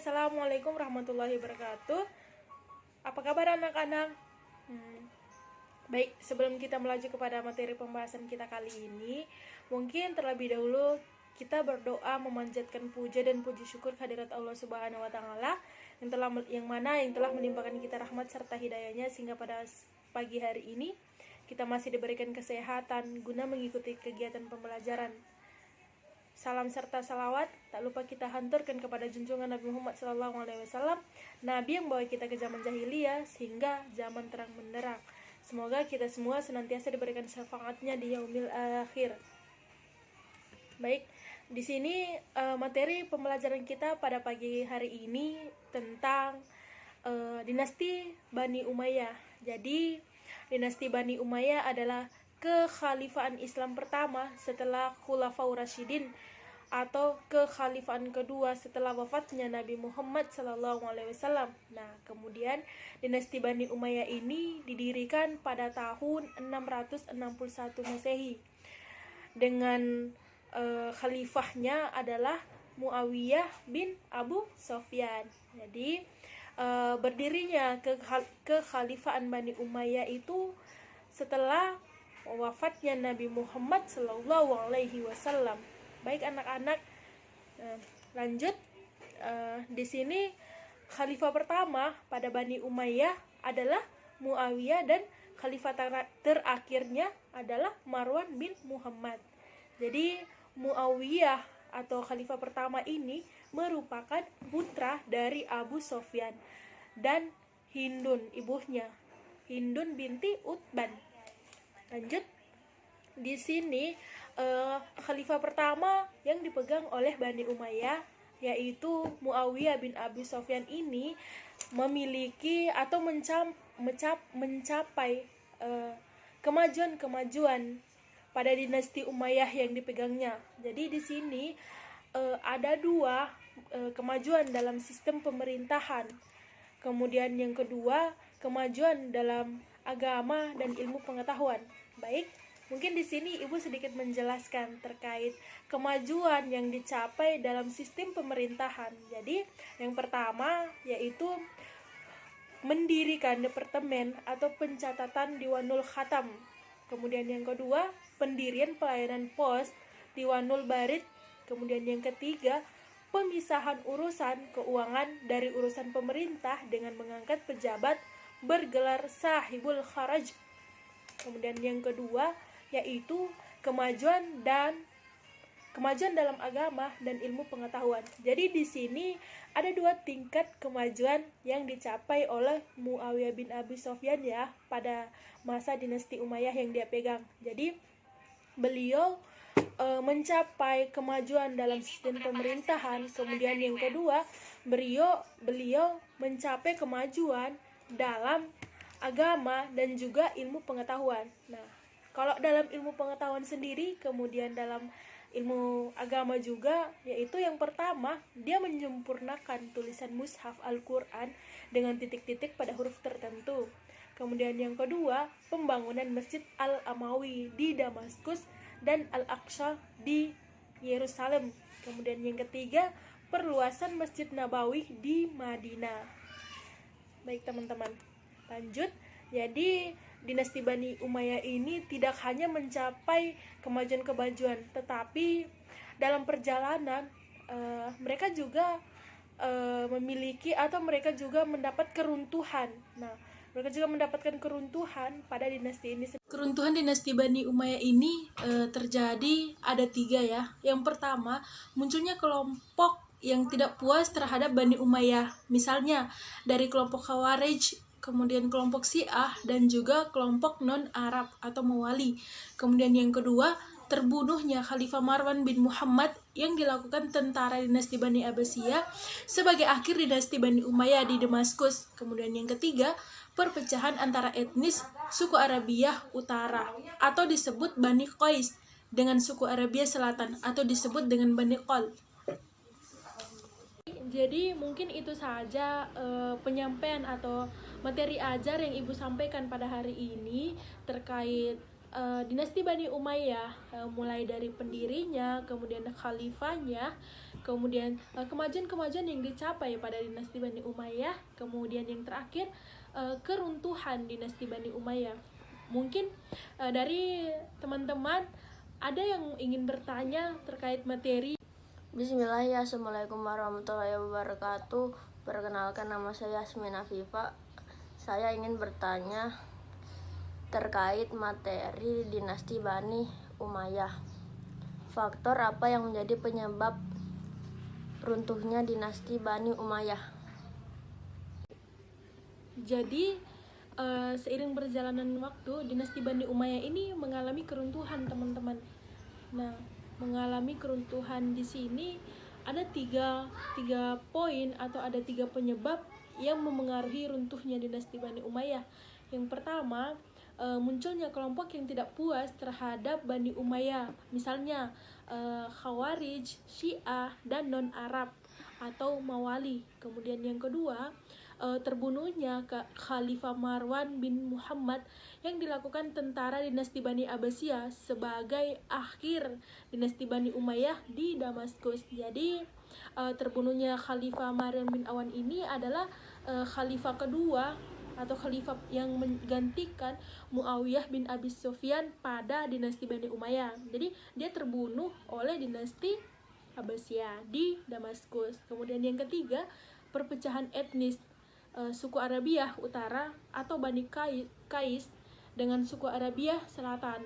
Assalamualaikum warahmatullahi wabarakatuh. Apa kabar anak-anak? Baik, sebelum kita melaju kepada materi pembahasan kita kali ini, mungkin terlebih dahulu kita berdoa memanjatkan puja dan puji syukur kehadirat Allah Subhanahu wa taala yang telah melimpahkan kita rahmat serta hidayahnya sehingga pada pagi hari ini kita masih diberikan kesehatan guna mengikuti kegiatan pembelajaran. Salam serta salawat tak lupa kita hanturkan kepada junjungan Nabi Muhammad SAW, Nabi yang bawa kita ke zaman jahiliyah sehingga zaman terang benderang. Semoga kita semua senantiasa diberikan syafaatnya di yaumil akhir. Baik, di sini materi pembelajaran kita pada pagi hari ini tentang dinasti Bani Umayyah. Jadi dinasti Bani Umayyah adalah kekhalifahan Islam pertama setelah Khulafaur Rasyidin atau kekhalifahan kedua setelah wafatnya Nabi Muhammad SAW. Nah, kemudian dinasti Bani Umayyah ini didirikan pada tahun 661 Masehi dengan khalifahnya adalah Muawiyah bin Abu Sofyan. Jadi berdirinya kekhalifahan Bani Umayyah itu setelah wafatnya Nabi Muhammad SAW. Baik anak-anak, lanjut. Di sini khalifah pertama pada Bani Umayyah adalah Muawiyah dan khalifah terakhirnya adalah Marwan bin Muhammad. Jadi Muawiyah atau khalifah pertama ini merupakan putra dari Abu Sofyan dan Hindun, ibunya Hindun binti Utban. Lanjut, di sini khalifah pertama yang dipegang oleh Bani Umayyah yaitu Muawiyah bin Abi Sofyan ini memiliki atau mencapai kemajuan pada dinasti Umayyah yang dipegangnya. Jadi di sini ada dua kemajuan dalam sistem pemerintahan. Kemudian yang kedua, kemajuan dalam agama dan ilmu pengetahuan. Baik, mungkin di sini Ibu sedikit menjelaskan terkait kemajuan yang dicapai dalam sistem pemerintahan. Jadi, yang pertama yaitu mendirikan departemen atau pencatatan Diwanul Khatam. Kemudian yang kedua, pendirian pelayanan pos Diwanul Barid. Kemudian yang ketiga, pemisahan urusan keuangan dari urusan pemerintah dengan mengangkat pejabat bergelar sahibul kharaj. Kemudian yang kedua yaitu kemajuan dalam agama dan ilmu pengetahuan. Jadi di sini ada dua tingkat kemajuan yang dicapai oleh Muawiyah bin Abi Sofyan ya pada masa dinasti Umayyah yang dia pegang. Jadi beliau mencapai kemajuan dalam sistem pemerintahan. Kemudian yang kedua, beliau mencapai kemajuan dalam agama dan juga ilmu pengetahuan. Nah, kalau dalam ilmu pengetahuan sendiri, kemudian dalam ilmu agama juga, yaitu yang pertama, dia menyempurnakan tulisan mushaf Al-Quran dengan titik-titik pada huruf tertentu. Kemudian yang kedua, pembangunan Masjid Al-Amawi di Damaskus dan Al-Aqsa di Yerusalem. Kemudian yang ketiga, perluasan Masjid Nabawi di Madinah. Baik teman-teman, lanjut. Jadi dinasti Bani Umayyah ini tidak hanya mencapai kemajuan-kemajuan, tetapi dalam perjalanan mereka juga memiliki atau mereka juga mendapat keruntuhan. Nah, mereka juga mendapatkan keruntuhan pada dinasti ini. Keruntuhan dinasti Bani Umayyah ini terjadi ada 3 ya. Yang pertama, munculnya kelompok yang tidak puas terhadap Bani Umayyah, misalnya dari kelompok Khawarij, kemudian kelompok Syiah, dan juga kelompok non-Arab atau Mawali. Kemudian yang kedua, terbunuhnya Khalifah Marwan bin Muhammad yang dilakukan tentara dinasti Bani Abbasiyah sebagai akhir dinasti Bani Umayyah di Damaskus. Kemudian yang ketiga, perpecahan antara etnis suku Arabia Utara atau disebut Bani Qais dengan suku Arabia Selatan atau disebut dengan Bani Qal. Jadi mungkin itu saja penyampaian atau materi ajar yang Ibu sampaikan pada hari ini terkait dinasti Bani Umayyah, mulai dari pendirinya, kemudian khalifahnya, kemudian kemajuan-kemajuan yang dicapai pada dinasti Bani Umayyah, kemudian yang terakhir keruntuhan dinasti Bani Umayyah. Mungkin dari teman-teman ada yang ingin bertanya terkait materi. Bismillah, assalamualaikum warahmatullahi wabarakatuh. Perkenalkan, nama saya Yasmin Afifa. Saya ingin bertanya terkait materi dinasti Bani Umayyah. Faktor apa yang menjadi penyebab runtuhnya dinasti Bani Umayyah? Jadi seiring perjalanan waktu, dinasti Bani Umayyah ini mengalami keruntuhan, teman-teman. Nah, mengalami keruntuhan di sini ada tiga poin atau ada 3 penyebab yang memengaruhi runtuhnya dinasti Bani Umayyah. Yang pertama, munculnya kelompok yang tidak puas terhadap Bani Umayyah, misalnya Khawarij, Syiah, dan non-Arab atau Mawali. Kemudian yang kedua, terbunuhnya Khalifah Marwan bin Muhammad yang dilakukan tentara dinasti Bani Abbasiyah sebagai akhir dinasti Bani Umayyah di Damaskus. Jadi terbunuhnya Khalifah Marwan bin Awan ini adalah khalifah kedua atau khalifah yang menggantikan Muawiyah bin Abi Sufyan pada dinasti Bani Umayyah. Jadi dia terbunuh oleh dinasti Abbasiyah di Damaskus. Kemudian yang ketiga, perpecahan etnis suku Arabiah Utara atau Bani Qais dengan suku Arabiah Selatan.